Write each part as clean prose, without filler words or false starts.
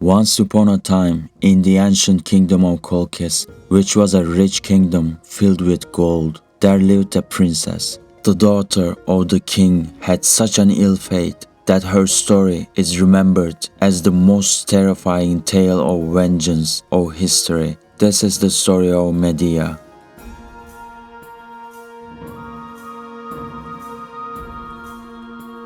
Once upon a time, in the ancient kingdom of Colchis, which was a rich kingdom filled with gold, there lived a princess. The daughter of the king had such an ill fate that her story is remembered as the most terrifying tale of vengeance of history. This is the story of Medea.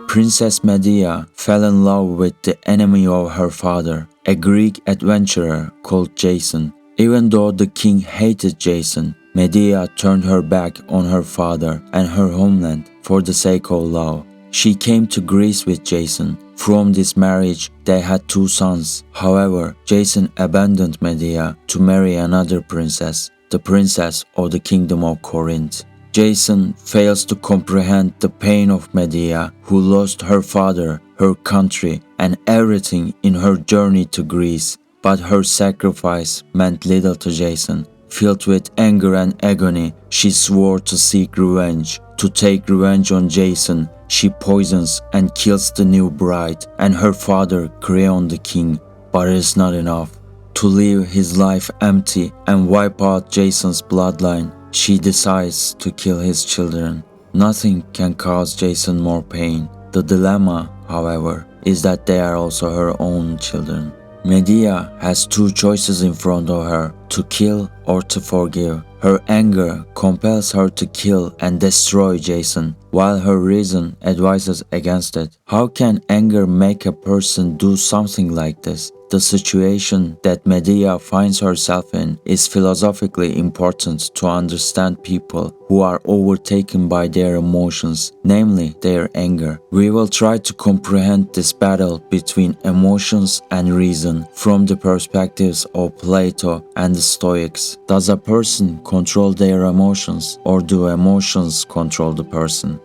Princess Medea fell in love with the enemy of her father, a Greek adventurer called Jason. Even though the king hated Jason, Medea turned her back on her father and her homeland for the sake of love. She came to Greece with Jason. From this marriage, they had 2 sons. However, Jason abandoned Medea to marry another princess, the princess of the Kingdom of Corinth. Jason fails to comprehend the pain of Medea, who lost her father, her country, and everything in her journey to Greece. But her sacrifice meant little to Jason. Filled with anger and agony, she swore to seek revenge. To take revenge on Jason, she poisons and kills the new bride and her father Creon the king. But it is not enough. To leave his life empty and wipe out Jason's bloodline, she decides to kill his children. Nothing can cause Jason more pain. The dilemma, however, is that they are also her own children. Medea has 2 choices in front of her, to kill or to forgive. Her anger compels her to kill and destroy Jason, while her reason advises against it. How can anger make a person do something like this? The situation that Medea finds herself in is philosophically important to understand people who are overtaken by their emotions, namely their anger. We will try to comprehend this battle between emotions and reason from the perspectives of Plato and the Stoics. Does a person control their emotions, or do emotions control the person?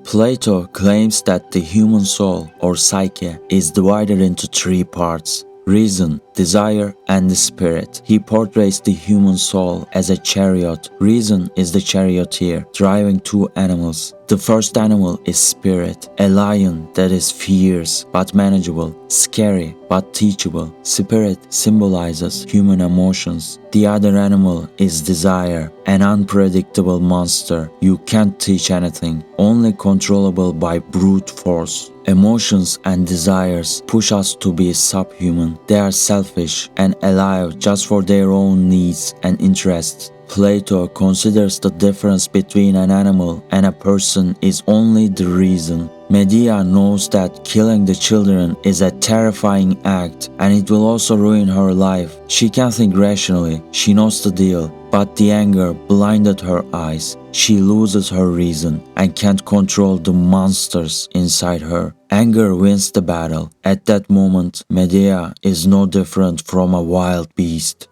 Plato claims that the human soul, or psyche, is divided into 3 parts: reason, desire, and the spirit. He portrays the human soul as a chariot. Reason is the charioteer, driving 2 animals. The first animal is spirit, a lion that is fierce but manageable, scary but teachable. Spirit symbolizes human emotions. The other animal is desire, an unpredictable monster. You can't teach anything, only controllable by brute force. Emotions and desires push us to be subhuman. They are selfish and alive just for their own needs and interests. Plato considers the difference between an animal and a person is only the reason. Medea knows that killing the children is a terrifying act and it will also ruin her life. She can think rationally, she knows the deal, but the anger blinded her eyes. She loses her reason and can't control the monsters inside her. Anger wins the battle. At that moment, Medea is no different from a wild beast.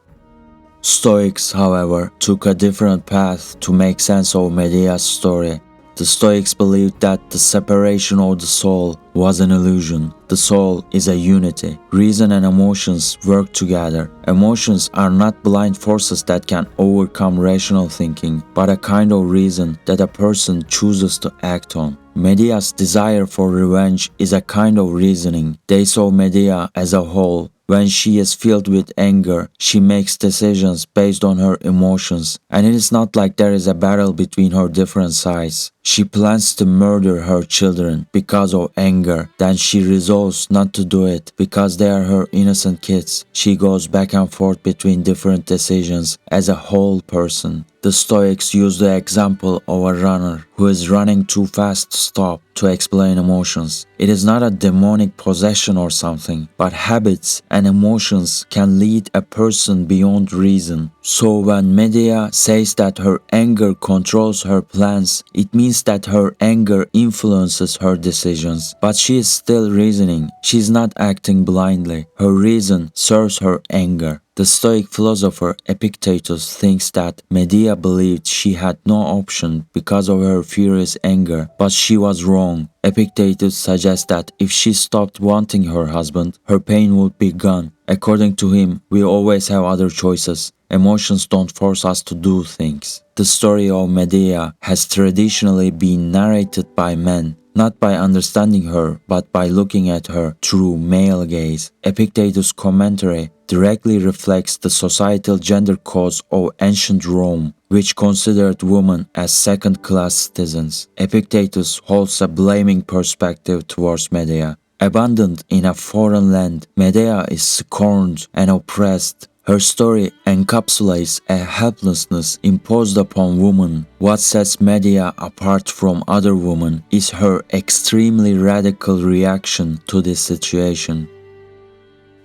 Stoics, however, took a different path to make sense of Medea's story. The Stoics believed that the separation of the soul was an illusion. The soul is a unity. Reason and emotions work together. Emotions are not blind forces that can overcome rational thinking, but a kind of reason that a person chooses to act on. Medea's desire for revenge is a kind of reasoning. They saw Medea as a whole. When she is filled with anger, she makes decisions based on her emotions, and it is not like there is a battle between her different sides. She plans to murder her children because of anger, then she resolves not to do it because they are her innocent kids. She goes back and forth between different decisions as a whole person. The Stoics use the example of a runner who is running too fast to stop to explain emotions. It is not a demonic possession or something, but habits and emotions can lead a person beyond reason. So when Medea says that her anger controls her plans, it means that her anger influences her decisions. But she is still reasoning. She is not acting blindly. Her reason serves her anger. The Stoic philosopher Epictetus thinks that Medea believed she had no option because of her furious anger, but she was wrong. Epictetus suggests that if she stopped wanting her husband, her pain would be gone. According to him, we always have other choices. Emotions don't force us to do things. The story of Medea has traditionally been narrated by men, not by understanding her, but by looking at her through male gaze. Epictetus' commentary directly reflects the societal gender codes of ancient Rome, which considered women as second-class citizens. Epictetus holds a blaming perspective towards Medea. Abandoned in a foreign land, Medea is scorned and oppressed. Her story encapsulates a helplessness imposed upon women. What sets Medea apart from other women is her extremely radical reaction to this situation.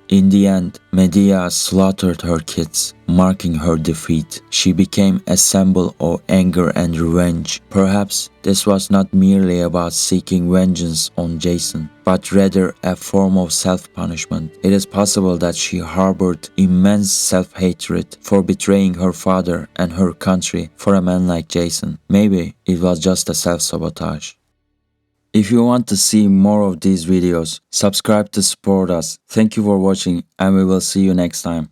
In the end, Medea slaughtered her kids, marking her defeat. She became a symbol of anger and revenge. Perhaps this was not merely about seeking vengeance on Jason, but rather a form of self-punishment. It is possible that she harbored immense self-hatred for betraying her father and her country for a man like Jason. Maybe it was just a self-sabotage. If you want to see more of these videos, subscribe to support us. Thank you for watching and we will see you next time.